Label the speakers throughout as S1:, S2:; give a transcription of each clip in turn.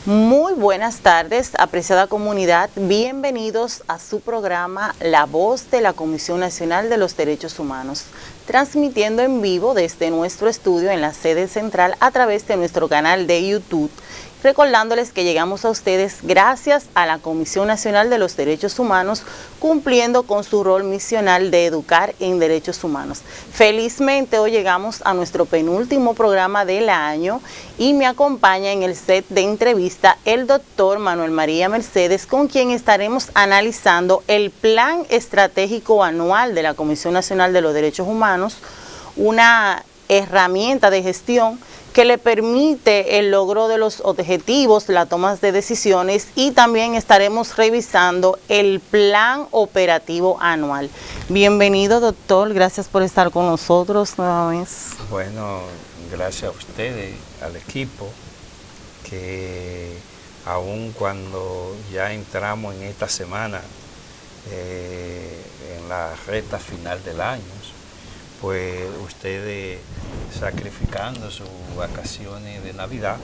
S1: Muy buenas tardes, apreciada comunidad. Bienvenidos a su programa La Voz de la Comisión Nacional de los Derechos Humanos, transmitiendo en vivo desde nuestro estudio en la sede central a través de nuestro canal de YouTube. Recordándoles que llegamos a ustedes gracias a la Comisión Nacional de los Derechos Humanos, cumpliendo con su rol misional de educar en derechos humanos. Felizmente hoy llegamos a nuestro penúltimo programa del año y me acompaña en el set de entrevista el doctor Manuel María Mercedes, con quien estaremos analizando el Plan Estratégico Anual de la Comisión Nacional de los Derechos Humanos, una herramienta de gestión que le permite el logro de los objetivos, la toma de decisiones, y también estaremos revisando el plan operativo anual. Bienvenido, doctor, gracias por estar con nosotros nueva vez.
S2: Bueno, gracias a ustedes, al equipo, que aun cuando ya entramos en esta semana, en la recta final del año, pues ustedes sacrificando sus vacaciones de Navidad,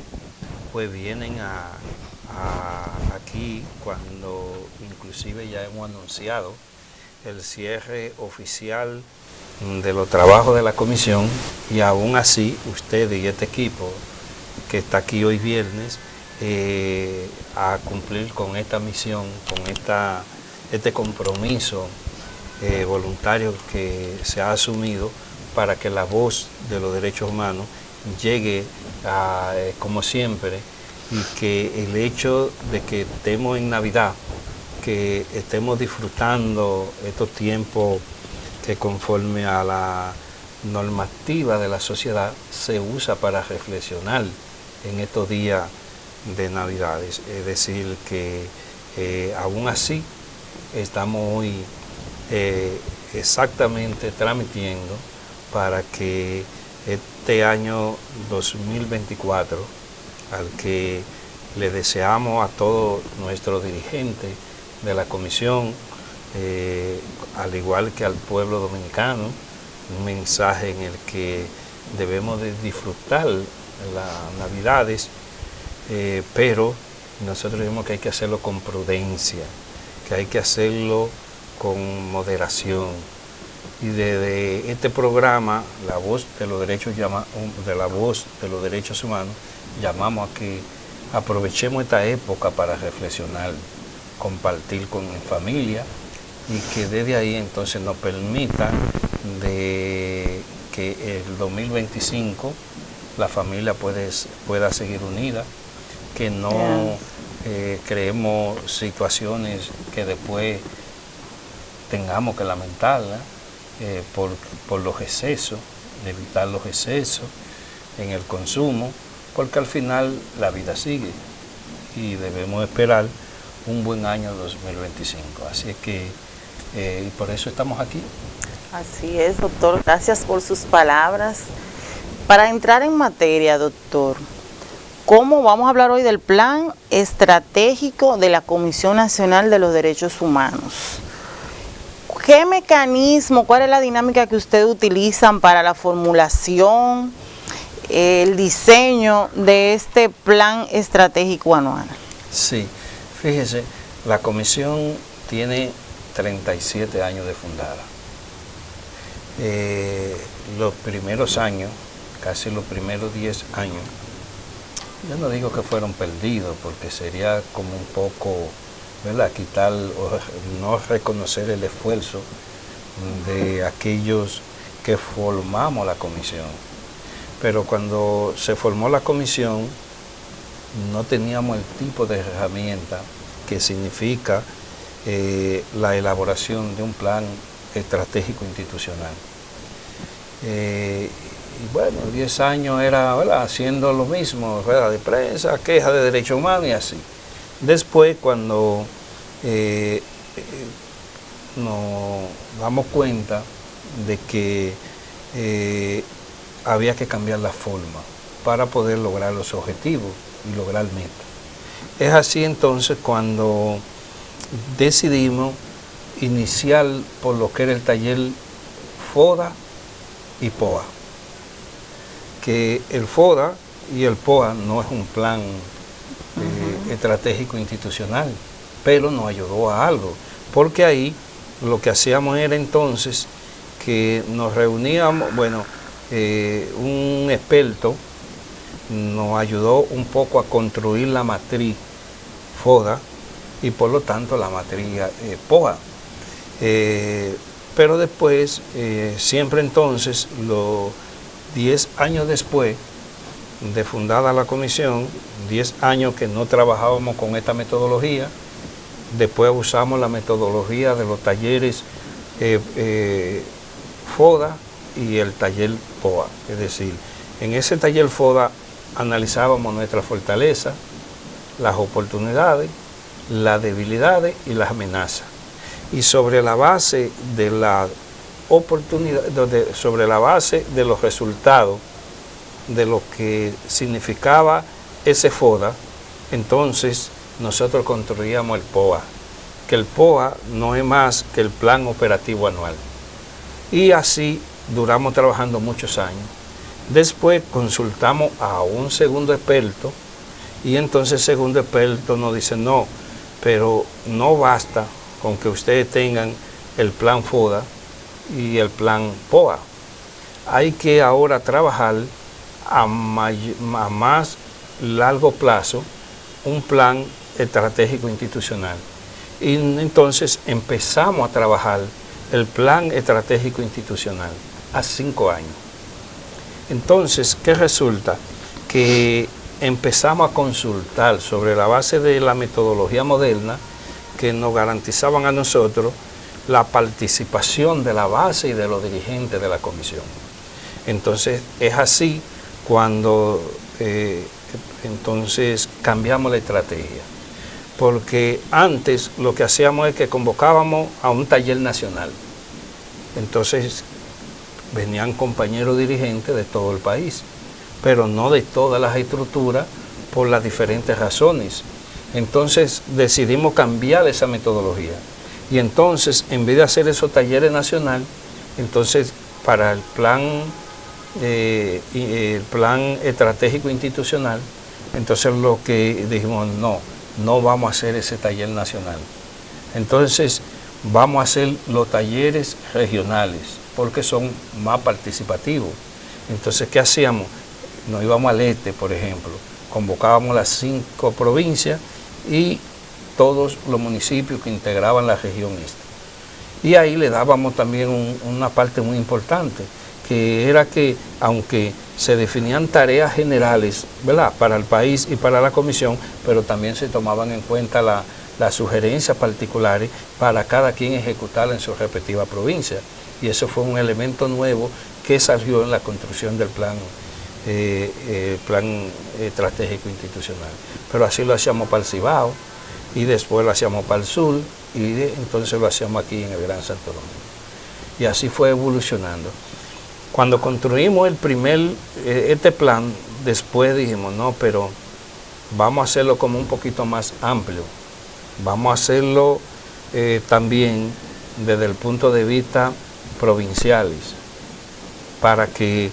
S2: pues vienen aquí cuando inclusive ya hemos anunciado el cierre oficial de los trabajos de la comisión, y aún así ustedes y este equipo que está aquí hoy viernes a cumplir con esta misión, con este compromiso voluntario que se ha asumido para que la voz de los derechos humanos llegue como siempre, y que el hecho de que estemos en Navidad, que estemos disfrutando estos tiempos que conforme a la normativa de la sociedad se usa para reflexionar en estos días de Navidades. Es decir, que aún así estamos hoy exactamente transmitiendo para que este año 2024, al que le deseamos a todos nuestros dirigentes de la comisión, al igual que al pueblo dominicano, un mensaje en el que debemos de disfrutar las Navidades, pero nosotros vemos que hay que hacerlo con prudencia, que hay que hacerlo con moderación. Y desde este programa, La Voz de los Derechos Humanos, llamamos a que aprovechemos esta época para reflexionar, compartir con mi familia, y que desde ahí entonces nos permita de que el 2025 la familia pueda seguir unida, que no creemos situaciones que después tengamos que lamentarla por los excesos, evitar los excesos en el consumo, porque al final la vida sigue y debemos esperar un buen año 2025. Así es que y por eso estamos aquí.
S1: Así es, doctor, gracias por sus palabras. Para entrar en materia, doctor, ¿cómo vamos a hablar hoy del Plan Estratégico de la Comisión Nacional de los Derechos Humanos? ¿Qué mecanismo, cuál es la dinámica que ustedes utilizan para la formulación, el diseño de este plan estratégico anual?
S2: Sí, fíjese, la comisión tiene 37 años de fundada. Los primeros años, casi los primeros 10 años, yo no digo que fueron perdidos, porque sería como un poco, ¿verdad?, quitar o no reconocer el esfuerzo de aquellos que formamos la comisión. Pero cuando se formó la comisión no teníamos el tipo de herramienta que significa la elaboración de un plan estratégico institucional. Y bueno, 10 años era, ¿verdad?, haciendo lo mismo, rueda de prensa, queja de derechos humanos y así. Después, cuando nos damos cuenta de que había que cambiar la forma para poder lograr los objetivos y lograr metas. Es así entonces cuando decidimos iniciar por lo que era el taller FODA y POA. Que el FODA y el POA no es un plan estratégico institucional, pero nos ayudó a algo, porque ahí lo que hacíamos era entonces que nos reuníamos, bueno, un experto nos ayudó un poco a construir la matriz FODA y por lo tanto la matriz POA. Pero después, siempre entonces, los 10 años después de fundada la comisión, 10 años que no trabajábamos con esta metodología, después usamos la metodología de los talleres FODA y el taller POA. Es decir, en ese taller FODA analizábamos nuestra fortaleza, las oportunidades, las debilidades y las amenazas. Y sobre la base de la oportunidad, sobre la base de los resultados de lo que significaba ese FODA, entonces nosotros construíamos el POA, que el POA no es más que el Plan Operativo Anual. Y así duramos trabajando muchos años. Después consultamos a un segundo experto y entonces el segundo experto nos dice, no, pero no basta con que ustedes tengan el plan FODA y el plan POA. Hay que ahora trabajar a más largo plazo un plan estratégico institucional. Y entonces empezamos a trabajar el plan estratégico institucional a 5 años. Entonces, ¿qué resulta? Que empezamos a consultar sobre la base de la metodología moderna que nos garantizaban a nosotros la participación de la base y de los dirigentes de la comisión. Entonces, es así cuando entonces cambiamos la estrategia. Porque antes lo que hacíamos es que convocábamos a un taller nacional. Entonces venían compañeros dirigentes de todo el país, pero no de todas las estructuras por las diferentes razones. Entonces decidimos cambiar esa metodología. Y entonces, en vez de hacer esos talleres nacional, entonces para el plan estratégico institucional, entonces lo que dijimos, no vamos a hacer ese taller nacional. Entonces vamos a hacer los talleres regionales, porque son más participativos. Entonces, ¿qué hacíamos? Nos íbamos al este, por ejemplo, convocábamos las 5 provincias y todos los municipios que integraban la región este. Y ahí le dábamos también una parte muy importante, que era que, aunque se definían tareas generales, ¿verdad?, para el país y para la comisión, pero también se tomaban en cuenta las sugerencias particulares para cada quien ejecutar en su respectiva provincia. Y eso fue un elemento nuevo que salió en la construcción del plan estratégico institucional. Pero así lo hacíamos para el Cibao, y después lo hacíamos para el sur, y entonces lo hacíamos aquí en el Gran Santo Domingo. Y así fue evolucionando. Cuando construimos este plan, después dijimos, no, pero vamos a hacerlo como un poquito más amplio. Vamos a hacerlo también desde el punto de vista provinciales, para que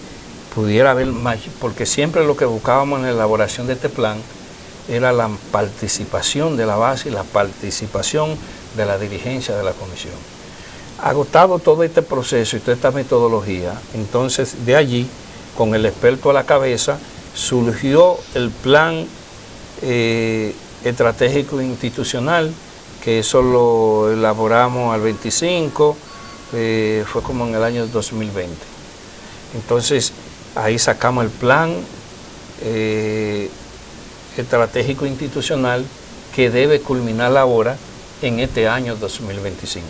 S2: pudiera haber más, porque siempre lo que buscábamos en la elaboración de este plan era la participación de la base y la participación de la dirigencia de la comisión. Agotado todo este proceso y toda esta metodología, entonces de allí, con el experto a la cabeza, surgió el plan estratégico institucional, que eso lo elaboramos al 25, fue como en el año 2020. Entonces ahí sacamos el plan estratégico institucional que debe culminar ahora en este año 2025.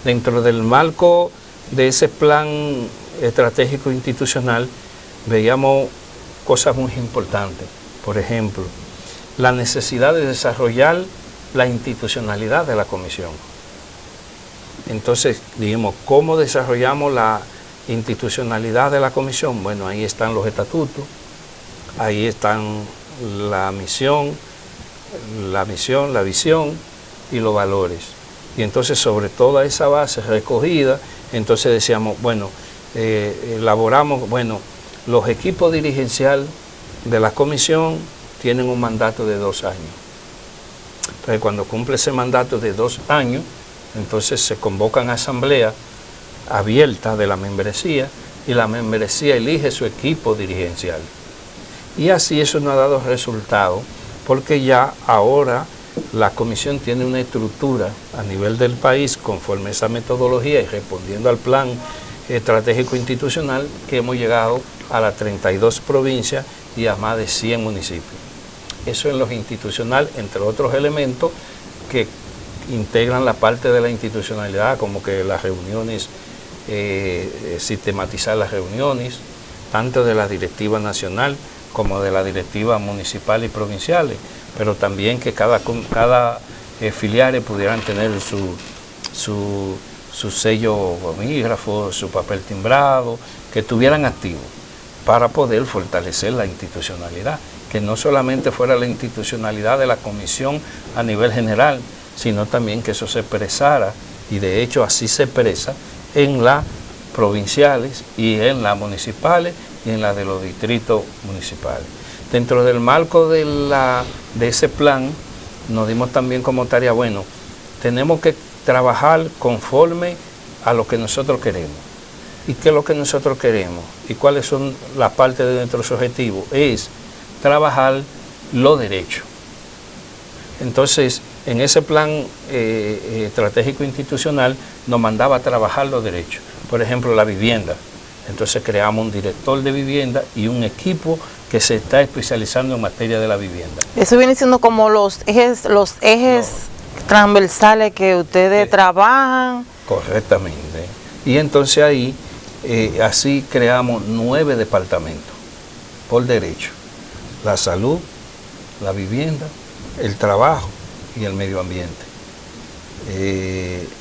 S2: Dentro del marco de ese plan estratégico institucional veíamos cosas muy importantes. Por ejemplo, la necesidad de desarrollar la institucionalidad de la comisión. Entonces dijimos, ¿cómo desarrollamos la institucionalidad de la comisión? Bueno, ahí están los estatutos, ahí están la misión, la visión y los valores. Y entonces sobre toda esa base recogida, entonces decíamos, bueno, elaboramos, bueno, los equipos dirigenciales de la comisión tienen un mandato de 2 años. Entonces, cuando cumple ese mandato de 2 años, entonces se convocan a asamblea abierta de la membresía y la membresía elige su equipo dirigencial. Y así eso nos ha dado resultado, porque ya ahora la comisión tiene una estructura a nivel del país conforme a esa metodología y respondiendo al plan estratégico institucional, que hemos llegado a las 32 provincias y a más de 100 municipios. Eso en lo institucional, entre otros elementos que integran la parte de la institucionalidad, como que las reuniones, sistematizar las reuniones, tanto de la directiva nacional como de la directiva municipal y provinciales, pero también que cada filiales pudieran tener su sello bolígrafo, su papel timbrado, que estuvieran activos para poder fortalecer la institucionalidad, que no solamente fuera la institucionalidad de la comisión a nivel general, sino también que eso se expresara, y de hecho así se expresa en las provinciales y en las municipales y en las de los distritos municipales. Dentro del marco de ese plan, nos dimos también como tarea, bueno, tenemos que trabajar conforme a lo que nosotros queremos. ¿Y qué es lo que nosotros queremos? ¿Y cuáles son las partes de nuestros objetivos? Es trabajar los derechos. Entonces, en ese plan estratégico institucional nos mandaba a trabajar los derechos. Por ejemplo, la vivienda. Entonces creamos un director de vivienda y un equipo que se está especializando en materia de la vivienda.
S1: Eso viene siendo como los ejes transversales que ustedes trabajan.
S2: Correctamente. Y entonces ahí, así creamos 9 departamentos por derecho. La salud, la vivienda, el trabajo y el medio ambiente.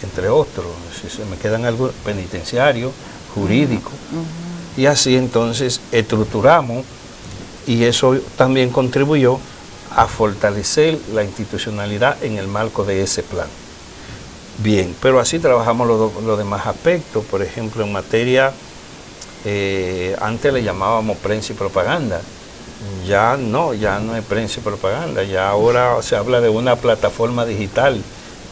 S2: Entre otros, si se me quedan algo, penitenciario, jurídico. Y así entonces estructuramos, y eso también contribuyó a fortalecer la institucionalidad en el marco de ese plan. Bien, pero así trabajamos los demás aspectos. Por ejemplo, en materia, antes le llamábamos prensa y propaganda. Ya no es prensa y propaganda, ya ahora se habla de una plataforma digital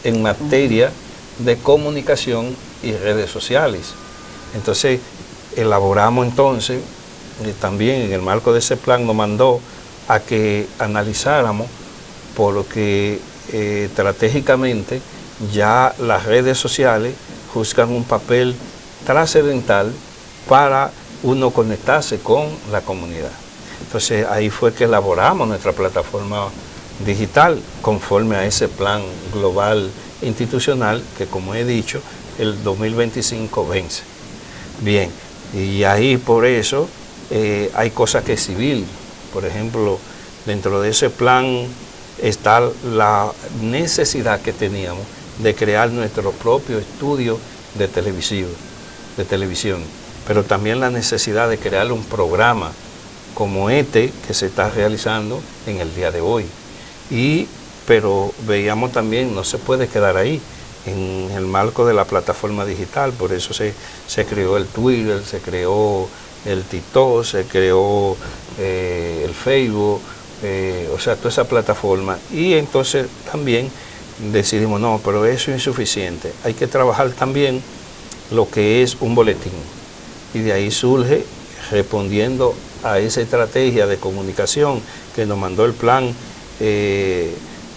S2: en materia de comunicación y redes sociales. Entonces, elaboramos entonces, también en el marco de ese plan nos mandó a que analizáramos, porque estratégicamente ya las redes sociales juegan un papel trascendental para uno conectarse con la comunidad. Entonces ahí fue que elaboramos nuestra plataforma digital conforme a ese plan global institucional que, como he dicho, el 2025 vence. Bien, y ahí por eso hay cosas que exhibir. Por ejemplo, dentro de ese plan está la necesidad que teníamos de crear nuestro propio estudio de televisión, pero también la necesidad de crear un programa como este que se está realizando en el día de hoy. Pero veíamos también, no se puede quedar ahí, en el marco de la plataforma digital, por eso se creó el Twitter, se creó el TikTok, se creó el Facebook, o sea, toda esa plataforma. Y entonces también decidimos, no, pero eso es insuficiente, hay que trabajar también lo que es un boletín. Y de ahí surge, respondiendo a esa estrategia de comunicación que nos mandó el plan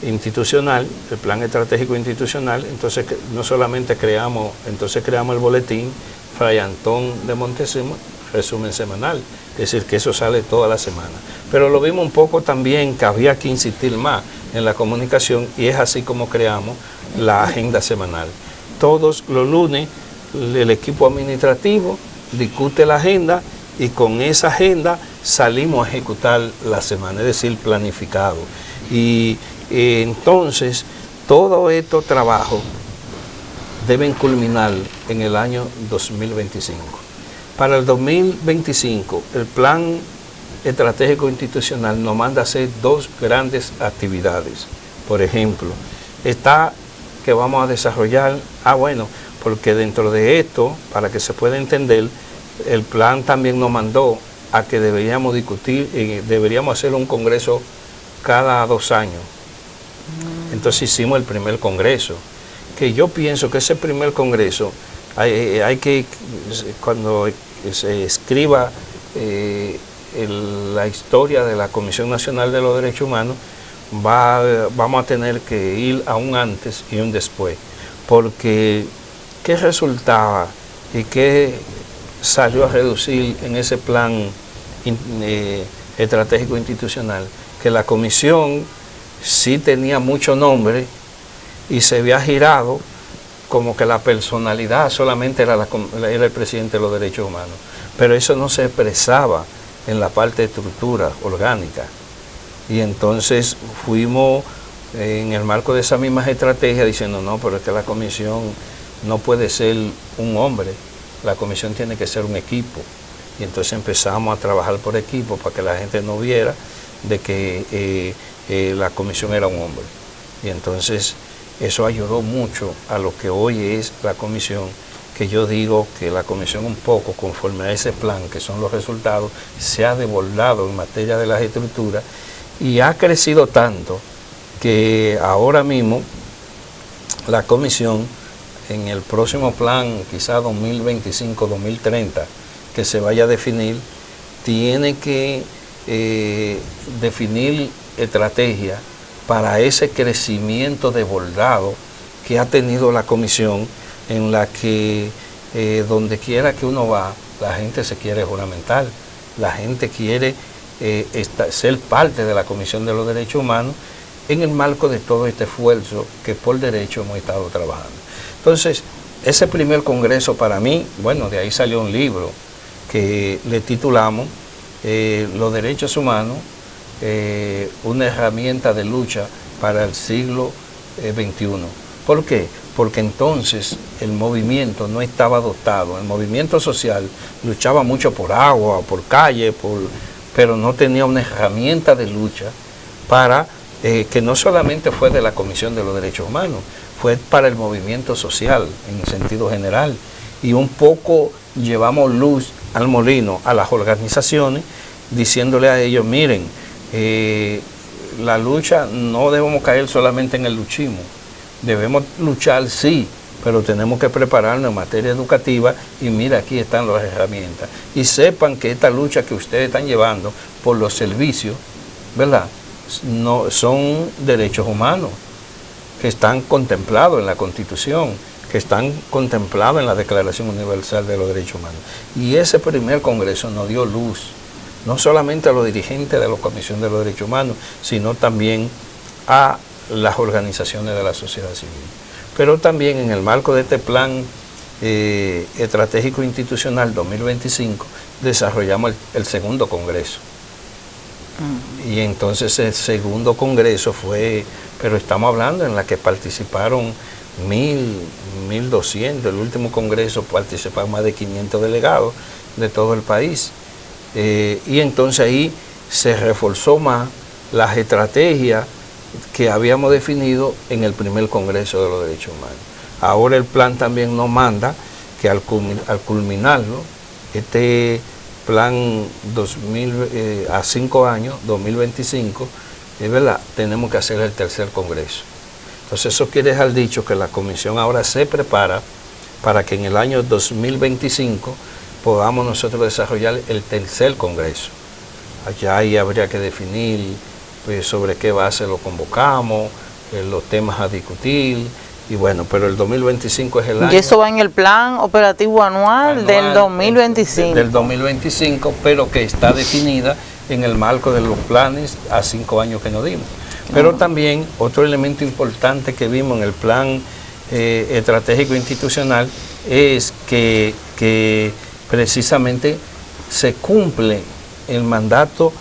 S2: institucional, el plan estratégico institucional. Entonces no solamente creamos el boletín Fray Antón de Montezuma, resumen semanal, es decir, que eso sale toda la semana. Pero lo vimos un poco también que había que insistir más en la comunicación, y es así como creamos la agenda semanal. Todos los lunes el equipo administrativo discute la agenda y con esa agenda salimos a ejecutar la semana, es decir, planificado. Y entonces todos estos trabajos deben culminar en el año 2025. Para el 2025, el plan estratégico institucional nos manda a hacer 2 grandes actividades. Por ejemplo, está que vamos a desarrollar, porque dentro de esto, para que se pueda entender, el plan también nos mandó a que deberíamos discutir, deberíamos hacer un congreso cada 2 años. Entonces hicimos el primer congreso, que yo pienso que ese primer congreso hay que, cuando se escriba la historia de la Comisión Nacional de los Derechos Humanos, vamos a tener que ir a un antes y un después, porque ¿qué resultaba y qué salió a reducir en ese plan estratégico institucional? Que la comisión sí tenía mucho nombre y se había girado como que la personalidad solamente era el presidente de los derechos humanos, pero eso no se expresaba en la parte de estructura orgánica. Y entonces fuimos en el marco de esa misma estrategia diciendo, no, pero es que la comisión no puede ser un hombre, la comisión tiene que ser un equipo. Y entonces empezamos a trabajar por equipo para que la gente no viera de que la comisión era un hombre. Y entonces eso ayudó mucho a lo que hoy es la comisión, que yo digo que la comisión un poco conforme a ese plan, que son los resultados, se ha desbordado en materia de las estructuras y ha crecido tanto que ahora mismo la comisión en el próximo plan, quizá 2025-2030, que se vaya a definir, tiene que definir estrategia para ese crecimiento desbordado que ha tenido la comisión, en la que donde quiera que uno va, la gente se quiere juramentar, la gente quiere ser parte de la Comisión de los Derechos Humanos en el marco de todo este esfuerzo que por derecho hemos estado trabajando. Entonces, ese primer congreso para mí, bueno, de ahí salió un libro que le titulamos Los Derechos Humanos, una herramienta de lucha para el siglo XXI. ¿Por qué? Porque entonces el movimiento no estaba dotado, el movimiento social luchaba mucho por agua, por calle, pero no tenía una herramienta de lucha para, que no solamente fue de la Comisión de los Derechos Humanos, fue para el movimiento social en sentido general. Y un poco llevamos luz al molino a las organizaciones, diciéndole a ellos, miren, la lucha no debemos caer solamente en el luchismo, debemos luchar sí, pero tenemos que prepararnos en materia educativa y mira, aquí están las herramientas. Y sepan que esta lucha que ustedes están llevando por los servicios, ¿verdad? No, son derechos humanos que están contemplados en la Constitución, que están contemplados en la Declaración Universal de los Derechos Humanos. Y ese primer congreso nos dio luz, no solamente a los dirigentes de la Comisión de los Derechos Humanos, sino también a las organizaciones de la sociedad civil. Pero también en el marco de este plan estratégico institucional 2025, desarrollamos el segundo congreso. Y entonces el segundo congreso fue, pero estamos hablando en la que participaron 1.200, el último congreso participaron más de 500 delegados de todo el país. Y entonces ahí se reforzó más las estrategias que habíamos definido en el primer Congreso de los Derechos Humanos. Ahora el plan también nos manda que al culminarlo, este plan a 5 años, 2025, es verdad, tenemos que hacer el tercer Congreso. Entonces eso quiere dejar dicho que la Comisión ahora se prepara para que en el año 2025 podamos nosotros desarrollar el tercer Congreso. Allá ahí habría que definir pues, sobre qué base lo convocamos, los temas a discutir, y bueno, pero el 2025 es el año.
S1: Y eso va en el plan operativo anual del 2025.
S2: Del 2025, pero que está definida en el marco de los planes a 5 años que nos dimos. Pero también otro elemento importante que vimos en el plan estratégico institucional es que precisamente se cumple el mandato,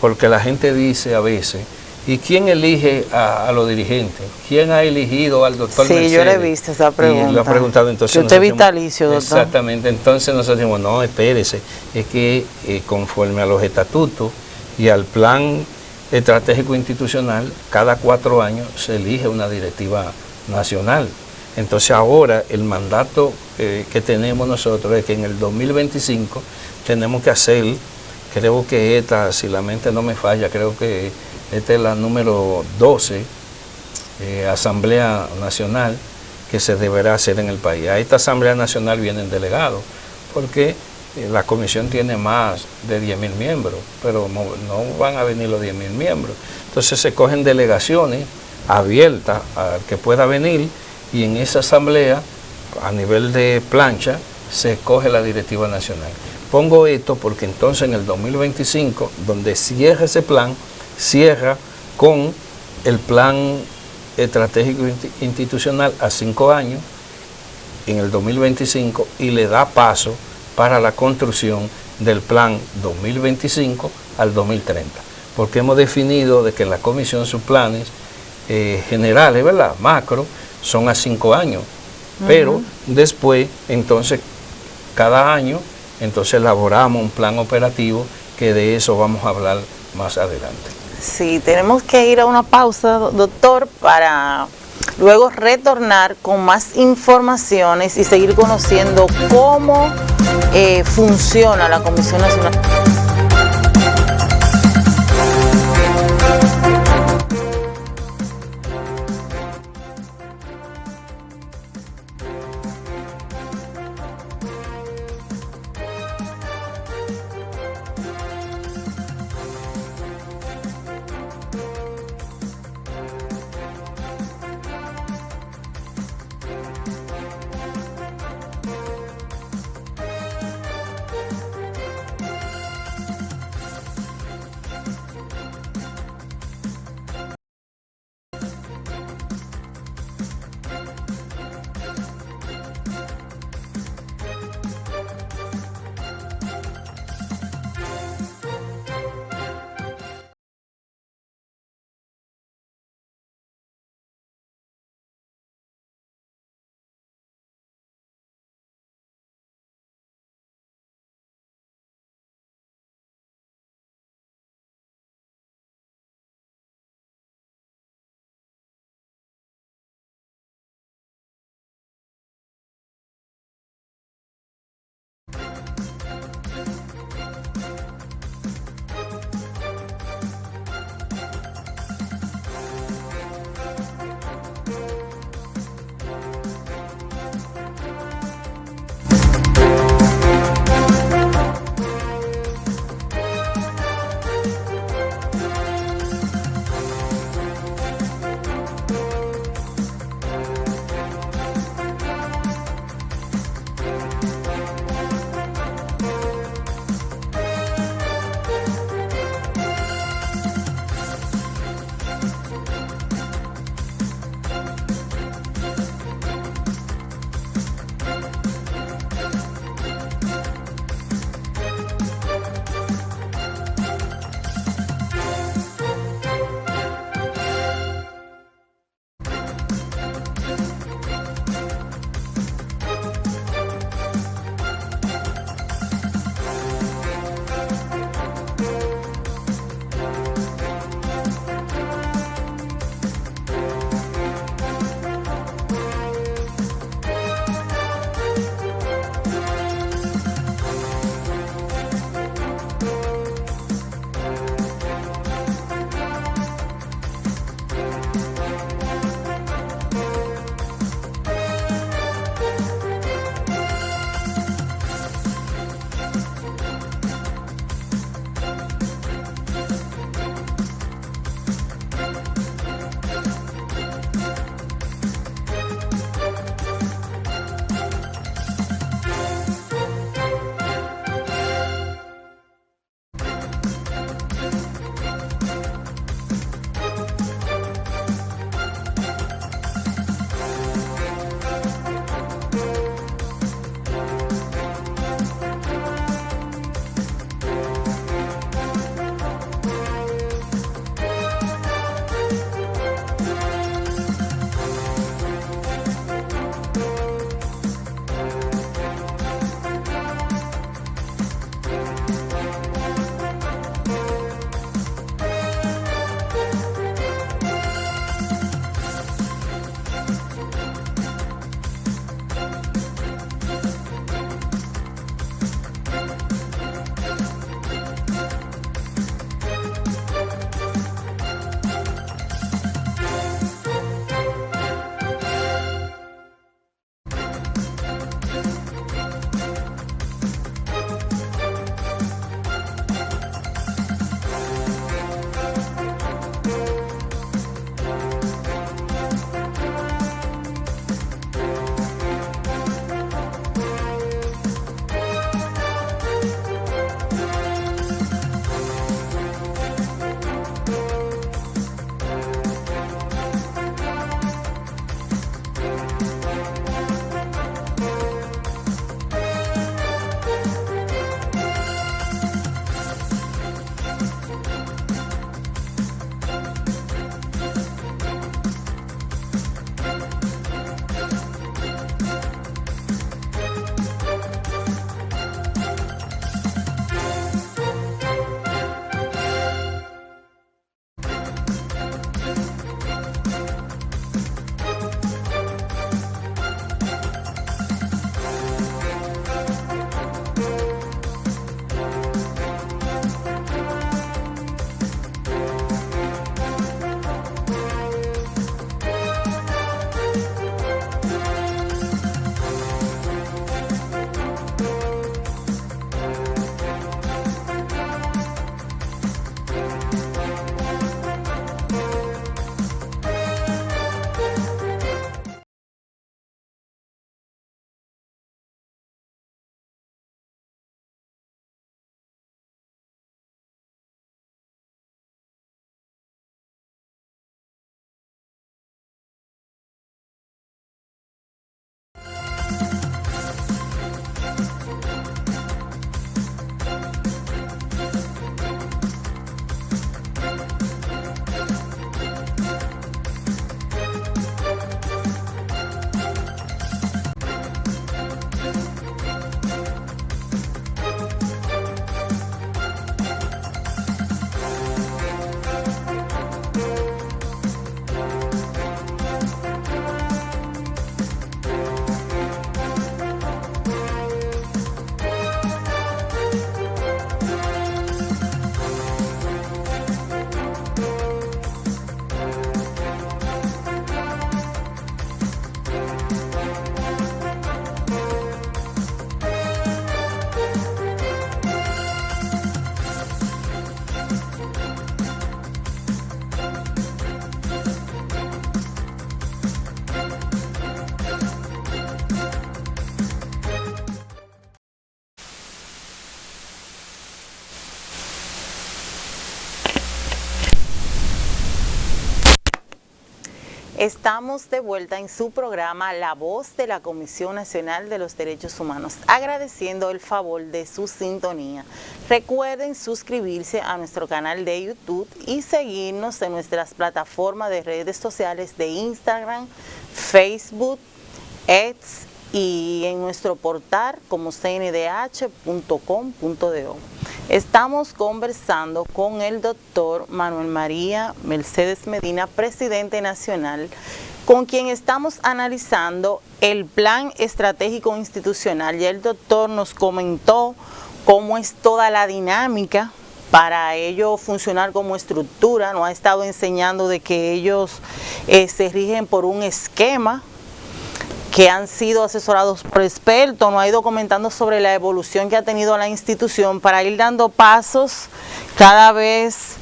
S2: porque la gente dice a veces, ¿y quién elige a los dirigentes? ¿Quién ha elegido al doctor Mercedes?
S1: Sí, yo le he visto esa pregunta.
S2: Y lo ha preguntado, entonces.
S1: Usted es vitalicio, doctor.
S2: Exactamente, entonces nosotros decimos, no, espérese, es que conforme a los estatutos y al plan estratégico institucional, cada 4 años se elige una directiva nacional. Entonces ahora el mandato que tenemos nosotros es que en el 2025 tenemos que hacer, creo que esta, si la mente no me falla, creo que esta es la número 12, Asamblea Nacional que se deberá hacer en el país. A esta Asamblea Nacional vienen delegados, porque la comisión tiene más de 10.000 miembros, pero no van a venir los 10.000 miembros. Entonces se cogen delegaciones abiertas al que pueda venir, y en esa asamblea, a nivel de plancha, se escoge la directiva nacional. Pongo esto porque entonces en el 2025, donde cierra ese plan, cierra con el plan estratégico institucional a 5 años en el 2025, y le da paso para la construcción del plan 2025 al 2030, porque hemos definido de que la comisión sus planes generales, ¿verdad?, macro, son a 5 años, pero después, entonces, cada año, entonces elaboramos un plan operativo, que de eso vamos a hablar más adelante.
S1: Sí, tenemos que ir a una pausa, doctor, para luego retornar con más informaciones y seguir conociendo cómo funciona la Comisión Nacional. Estamos de vuelta en su programa La Voz de la Comisión Nacional de los Derechos Humanos, agradeciendo el favor de su sintonía. Recuerden suscribirse a nuestro canal de YouTube y seguirnos en nuestras plataformas de redes sociales de Instagram, Facebook, X y en nuestro portal como cndh.com.do. Estamos conversando con el doctor Manuel María Mercedes Medina, presidente nacional, con quien estamos analizando el plan estratégico institucional. Ya el doctor nos comentó cómo es toda la dinámica para ello funcionar como estructura. Nos ha estado enseñando de que ellos se rigen por un esquema, que han sido asesorados por expertos, nos ha ido comentando sobre la evolución que ha tenido la institución para ir dando pasos cada vez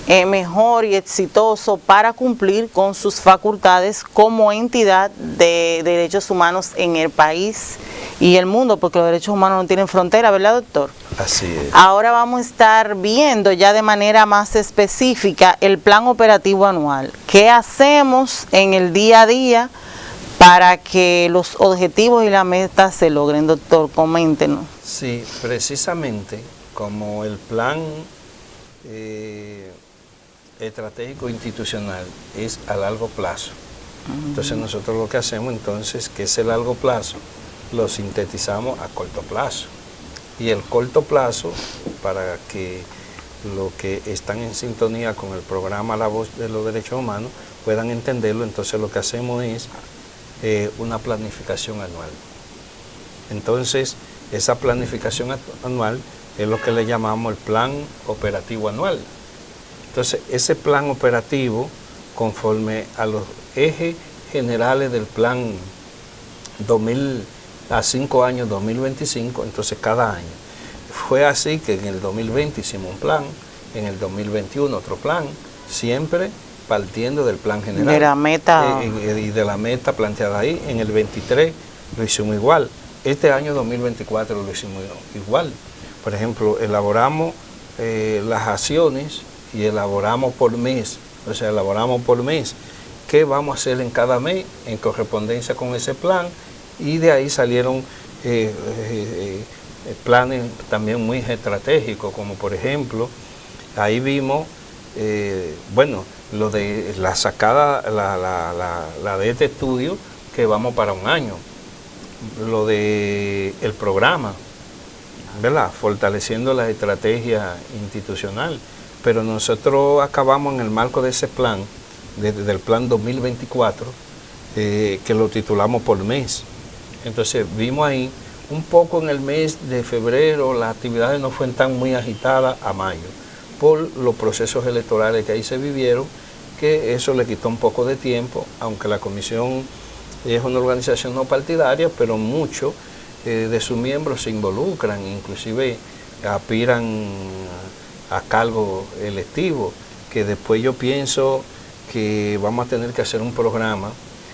S1: mejor y exitoso para cumplir con sus facultades como entidad de derechos humanos en el país y el mundo, porque los derechos humanos no tienen frontera, ¿verdad, doctor?
S2: Así es.
S1: Ahora vamos a estar viendo ya de manera más específica el plan operativo anual. ¿Qué hacemos en el día a día para que los objetivos y las metas se logren, doctor? Coméntenos.
S2: Sí, precisamente como el plan estratégico institucional es a largo plazo. Entonces nosotros lo que hacemos entonces, que ese largo plazo, lo sintetizamos a corto plazo. Y el corto plazo, para que los que están en sintonía con el programa La Voz de los Derechos Humanos puedan entenderlo, entonces lo que hacemos es una planificación anual. Entonces, esa planificación anual es lo que le llamamos el plan operativo anual. Entonces, ese plan operativo, conforme a los ejes generales del plan 5 años 2025, entonces cada año. Fue así que en el 2020 hicimos un plan, en el 2021 otro plan, siempre partiendo del plan general.
S1: De la meta.
S2: Y de la meta planteada ahí. En el 23 lo hicimos igual. Este año 2024 lo hicimos igual. Por ejemplo, elaboramos las acciones y elaboramos por mes. O sea, elaboramos por mes qué vamos a hacer en cada mes en correspondencia con ese plan. Y de ahí salieron planes también muy estratégicos, como por ejemplo, ahí vimos, lo de la sacada, la de este estudio, que vamos para un año, lo de el programa, ¿verdad? Fortaleciendo la estrategia institucional, pero nosotros acabamos en el marco de ese plan, del plan 2024, que lo titulamos por mes. Entonces vimos ahí, un poco en el mes de febrero, las actividades no fueron tan muy agitadas a mayo, por los procesos electorales que ahí se vivieron, que eso le quitó un poco de tiempo, aunque la comisión es una organización no partidaria, pero muchos de sus miembros se involucran, inclusive aspiran a cargos electivos, que después yo pienso que vamos a tener que hacer un programa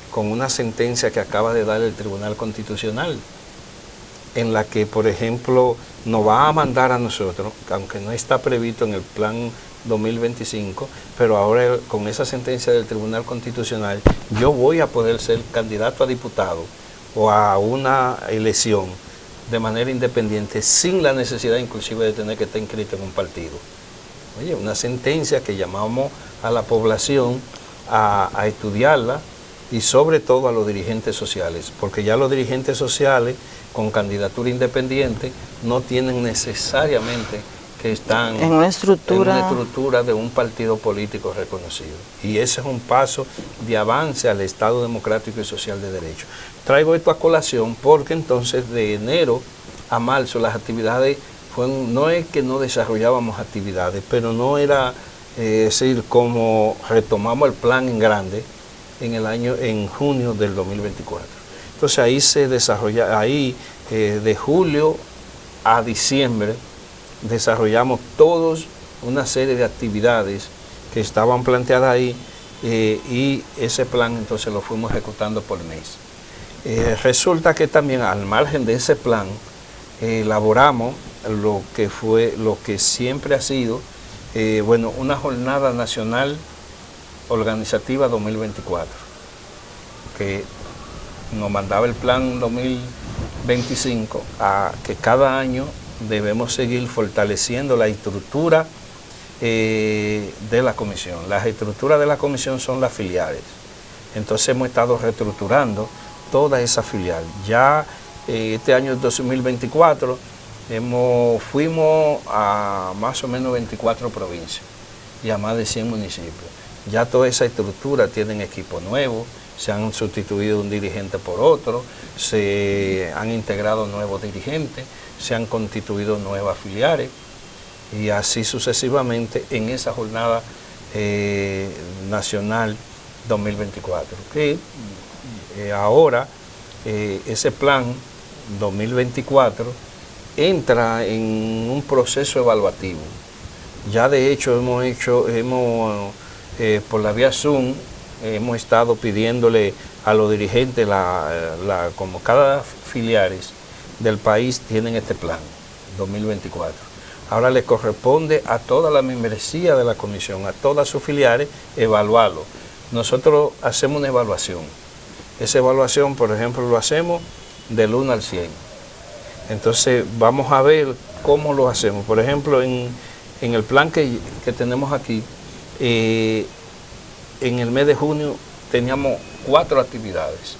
S2: con una sentencia que acaba de dar el Tribunal Constitucional, en la que, por ejemplo, nos va a mandar a nosotros, aunque no está previsto en el plan 2025, pero ahora con esa sentencia del Tribunal Constitucional yo voy a poder ser candidato a diputado o a una elección de manera independiente sin la necesidad inclusive de tener que estar inscrito en un partido. Oye, una sentencia que llamamos a la población a estudiarla, y sobre todo a los dirigentes sociales, porque ya los dirigentes sociales con candidatura independiente no tienen necesariamente que están
S1: en una estructura
S2: de un partido político reconocido. Y ese es un paso de avance al Estado democrático y social de derecho. Traigo esto a colación porque entonces de enero a marzo las actividades fueron, no es que no desarrollábamos actividades, pero no era decir como retomamos el plan en grande en junio del 2024. Entonces ahí se desarrolla, de julio a diciembre desarrollamos todos una serie de actividades que estaban planteadas ahí, y ese plan entonces lo fuimos ejecutando por mes. Resulta que también al margen de ese plan elaboramos lo que siempre ha sido una jornada nacional organizativa 2024. que nos mandaba el plan 2025 a que cada año debemos seguir fortaleciendo la estructura de la comisión. Las estructuras de la comisión son las filiales. Entonces hemos estado reestructurando todas esas filiales. Ya este año 2024 fuimos a más o menos 24 provincias y a más de 100 municipios. Ya toda esa estructura tienen equipo nuevo, se han sustituido un dirigente por otro, se han integrado nuevos dirigentes, se han constituido nuevas filiales y así sucesivamente en esa jornada nacional 2024. Que ahora ese plan 2024 entra en un proceso evaluativo. Ya de hecho por la vía Zoom hemos estado pidiéndole a los dirigentes, como cada filiales del país tienen este plan 2024. Ahora le corresponde a toda la membresía de la comisión, a todas sus filiales, evaluarlo. Nosotros hacemos una evaluación. Esa evaluación, por ejemplo, lo hacemos del 1 al 100. Entonces vamos a ver cómo lo hacemos. Por ejemplo, en el plan que tenemos aquí, en el mes de junio teníamos 4 actividades.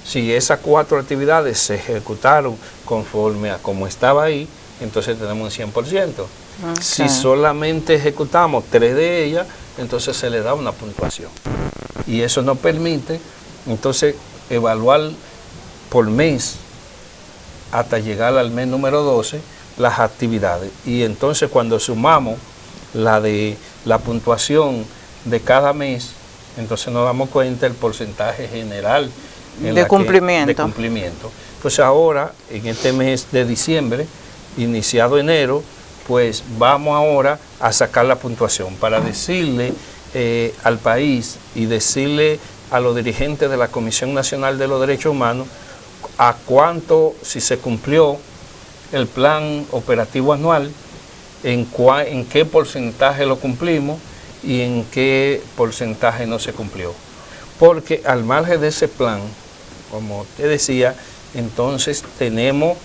S2: Si esas 4 actividades se ejecutaron conforme a como estaba ahí, entonces tenemos un 100%. Okay. Si solamente ejecutamos 3 de ellas, entonces se le da una puntuación. Y eso nos permite, entonces, evaluar por mes hasta llegar al mes número 12 las actividades. Y entonces cuando sumamos la puntuación de cada mes, entonces nos damos cuenta del porcentaje general
S1: de cumplimiento.
S2: Entonces ahora, en este mes de diciembre, iniciado enero, pues vamos ahora a sacar la puntuación para decirle al país y decirle a los dirigentes de la Comisión Nacional de los Derechos Humanos a cuánto, si se cumplió el plan operativo anual, en qué porcentaje lo cumplimos y en qué porcentaje no se cumplió. Porque al margen de ese plan, como te decía, entonces tenemos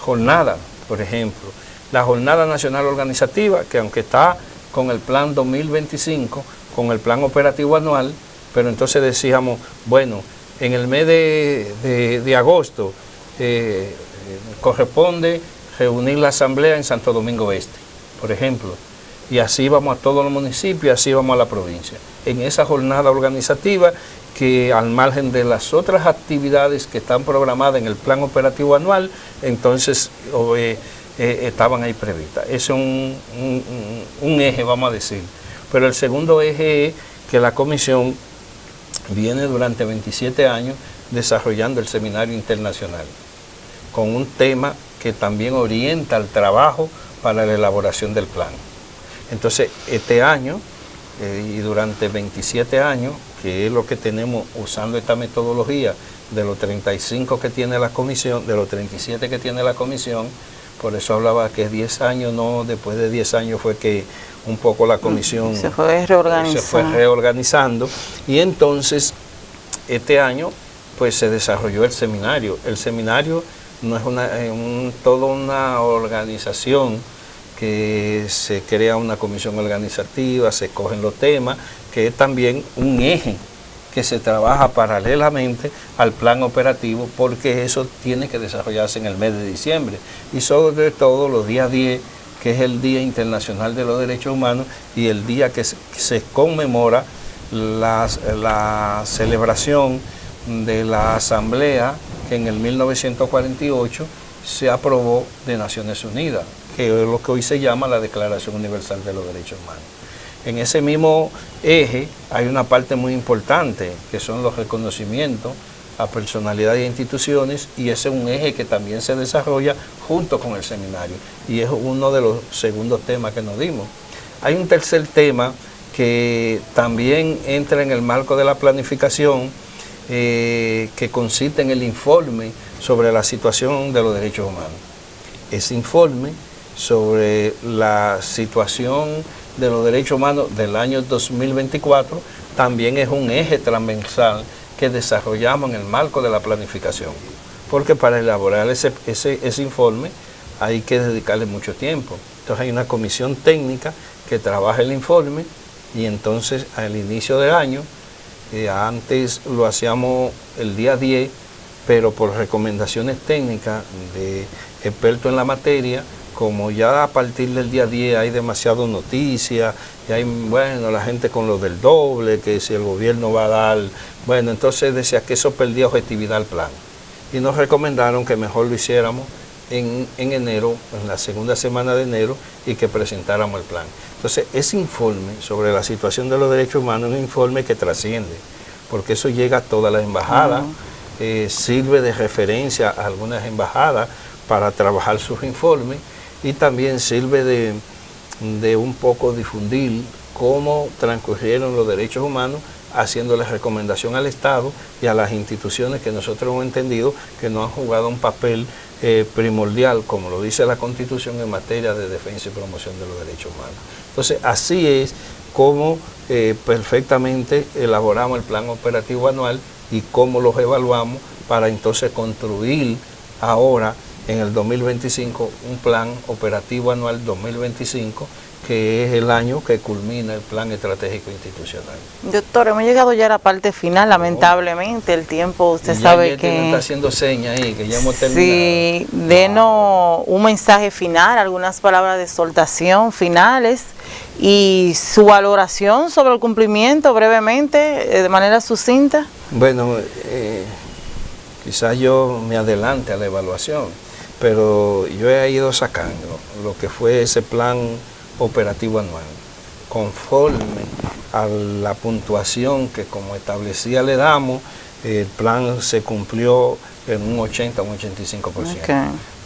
S2: jornadas, por ejemplo, la Jornada Nacional Organizativa, que aunque está con el plan 2025, con el plan operativo anual, pero entonces decíamos, bueno, en el mes de agosto corresponde reunir la asamblea en Santo Domingo Este, por ejemplo, y así vamos a todos los municipios, así vamos a la provincia. En esa jornada organizativa que al margen de las otras actividades que están programadas en el plan operativo anual, entonces estaban ahí previstas. Ese es un eje, vamos a decir. Pero el segundo eje es que la comisión viene durante 27 años desarrollando el seminario internacional, con un tema que también orienta el trabajo para la elaboración del plan. Entonces, este año y durante 27 años, que es lo que tenemos usando esta metodología de los 35 que tiene la comisión, de los 37 que tiene la comisión, por eso hablaba que 10 años, no, después de 10 años fue que un poco la comisión
S1: se fue reorganizando
S2: y entonces este año pues se desarrolló el seminario. El seminario no es toda una organización que se crea una comisión organizativa, se escogen los temas, que es también un eje que se trabaja paralelamente al plan operativo, porque eso tiene que desarrollarse en el mes de diciembre y sobre todo los días 10, que es el Día Internacional de los Derechos Humanos y el día que se conmemora la celebración de la asamblea que en el 1948 se aprobó de Naciones Unidas, que es lo que hoy se llama la Declaración Universal de los Derechos Humanos. En ese mismo eje hay una parte muy importante, que son los reconocimientos a personalidades e instituciones, y ese es un eje que también se desarrolla junto con el seminario, y es uno de los segundos temas que nos dimos. Hay un tercer tema que también entra en el marco de la planificación, que consiste en el informe sobre la situación de los derechos humanos. Ese informe sobre la situación de los derechos humanos del año 2024 también es un eje transversal que desarrollamos en el marco de la planificación, porque para elaborar ese informe hay que dedicarle mucho tiempo. Entonces hay una comisión técnica que trabaja el informe y entonces al inicio del año, antes lo hacíamos el día 10, pero por recomendaciones técnicas de expertos en la materia, como ya a partir del día 10 hay demasiadas noticias, y hay, bueno, la gente con lo del doble, que si el gobierno va a dar, bueno, entonces decía que eso perdía objetividad al plan. Y nos recomendaron que mejor lo hiciéramos en enero, en la segunda semana de enero, y que presentáramos el plan. Entonces, ese informe sobre la situación de los derechos humanos es un informe que trasciende, porque eso llega a todas las embajadas, sirve de referencia a algunas embajadas para trabajar sus informes, y también sirve de un poco difundir cómo transcurrieron los derechos humanos, haciéndole recomendación al Estado y a las instituciones que nosotros hemos entendido que no han jugado un papel primordial, como lo dice la Constitución, en materia de defensa y promoción de los derechos humanos. Entonces, así es como perfectamente elaboramos el plan operativo anual y cómo los evaluamos para entonces construir ahora en el 2025 un plan operativo anual 2025, que es el año que culmina el plan estratégico institucional.
S1: Doctor, hemos llegado ya a la parte final, lamentablemente, el tiempo, usted sabe que...
S2: me está haciendo señas ahí, que ya hemos terminado.
S1: Sí, denos un mensaje final, algunas palabras de exhortación finales y su valoración sobre el cumplimiento brevemente, de manera sucinta.
S2: Bueno, quizás yo me adelante a la evaluación, pero yo he ido sacando lo que fue ese plan operativo anual, conforme a la puntuación que como establecía le damos, el plan se cumplió en un 80 o un 85%. Okay.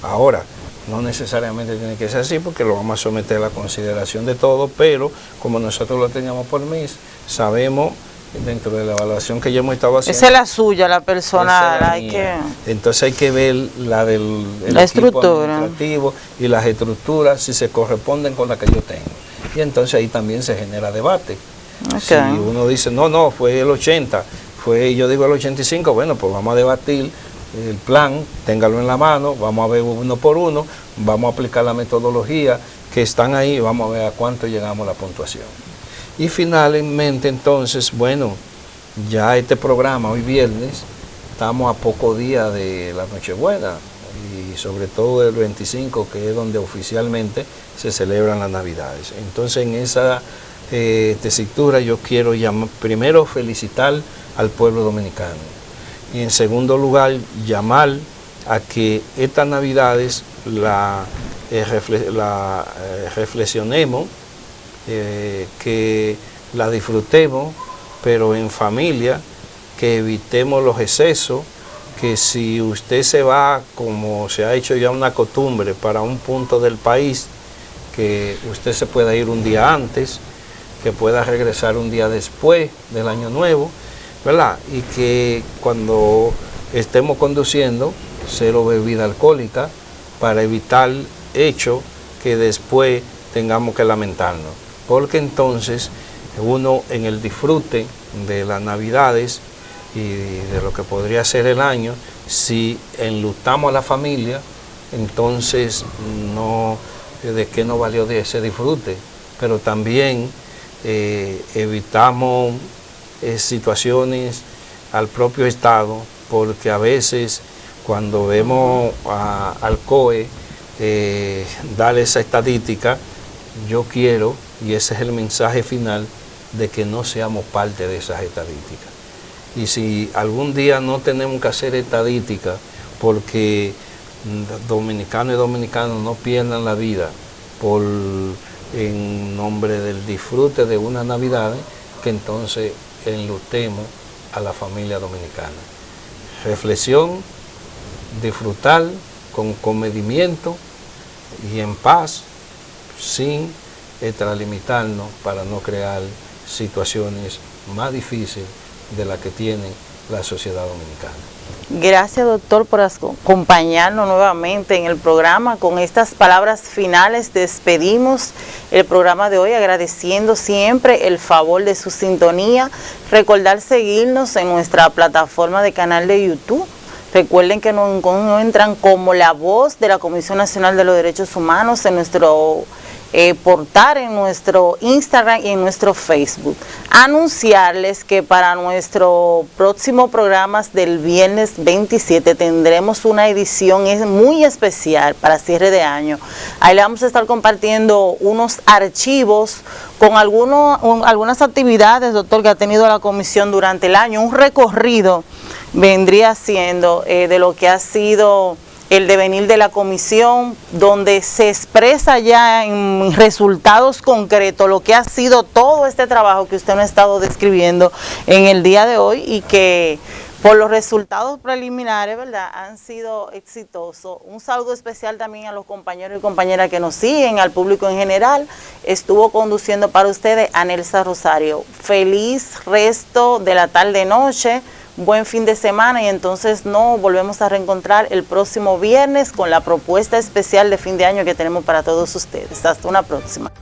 S2: Ahora, no necesariamente tiene que ser así porque lo vamos a someter a la consideración de todo, pero como nosotros lo teníamos por mes, sabemos dentro de la evaluación que ya hemos estado haciendo.
S1: Esa es la suya, la personal.
S2: Entonces hay que ver la del estructura administrativo y las estructuras si se corresponden con la que yo tengo. Y entonces ahí también se genera debate. Okay. Si uno dice, no, fue el 80, yo digo el 85, bueno, pues vamos a debatir el plan, téngalo en la mano, vamos a ver uno por uno, vamos a aplicar la metodología que están ahí, vamos a ver a cuánto llegamos a la puntuación. Y finalmente entonces, bueno, ya este programa hoy viernes, estamos a pocos días de la Nochebuena y sobre todo el 25, que es donde oficialmente se celebran las Navidades. Entonces en esa tesitura yo quiero primero felicitar al pueblo dominicano y en segundo lugar llamar a que estas Navidades reflexionemos, que la disfrutemos, pero en familia, que evitemos los excesos, que si usted se va, como se ha hecho ya una costumbre, para un punto del país, que usted se pueda ir un día antes, que pueda regresar un día después del Año Nuevo, ¿verdad? Y que cuando estemos conduciendo, cero bebida alcohólica, para evitar hechos que después tengamos que lamentarnos. Porque entonces uno en el disfrute de las Navidades y de lo que podría ser el año, si enlutamos a la familia, entonces ¿de qué nos valió de ese disfrute? Pero también evitamos situaciones al propio Estado, porque a veces cuando vemos al COE darle esa estadística, yo quiero, y ese es el mensaje final, de que no seamos parte de esas estadísticas. Y si algún día no tenemos que hacer estadísticas porque dominicanos y dominicanos no pierdan la vida en nombre del disfrute de una Navidad, que entonces enlutemos a la familia dominicana. Reflexión, disfrutar con comedimiento y en paz, sin extralimitarnos para no crear situaciones más difíciles de las que tienen la sociedad dominicana.
S1: Gracias, doctor, por acompañarnos nuevamente en el programa. Con estas palabras finales despedimos el programa de hoy, agradeciendo siempre el favor de su sintonía. Recordar seguirnos en nuestra plataforma de canal de YouTube. Recuerden que nos encuentran como La Voz de la Comisión Nacional de los Derechos Humanos en nuestro portal, en nuestro Instagram y en nuestro Facebook. Anunciarles que para nuestro próximo programa del viernes 27 tendremos una edición muy especial para cierre de año. Ahí le vamos a estar compartiendo unos archivos con algunas actividades, doctor, que ha tenido la comisión durante el año, un recorrido vendría siendo de lo que ha sido el devenir de la comisión, donde se expresa ya en resultados concretos lo que ha sido todo este trabajo que usted nos ha estado describiendo en el día de hoy y que por los resultados preliminares, ¿verdad?, han sido exitosos. Un saludo especial también a los compañeros y compañeras que nos siguen, al público en general. Estuvo conduciendo para ustedes Anelsa Rosario. Feliz resto de la tarde-noche. Buen fin de semana y entonces nos volvemos a reencontrar el próximo viernes con la propuesta especial de fin de año que tenemos para todos ustedes. Hasta una próxima.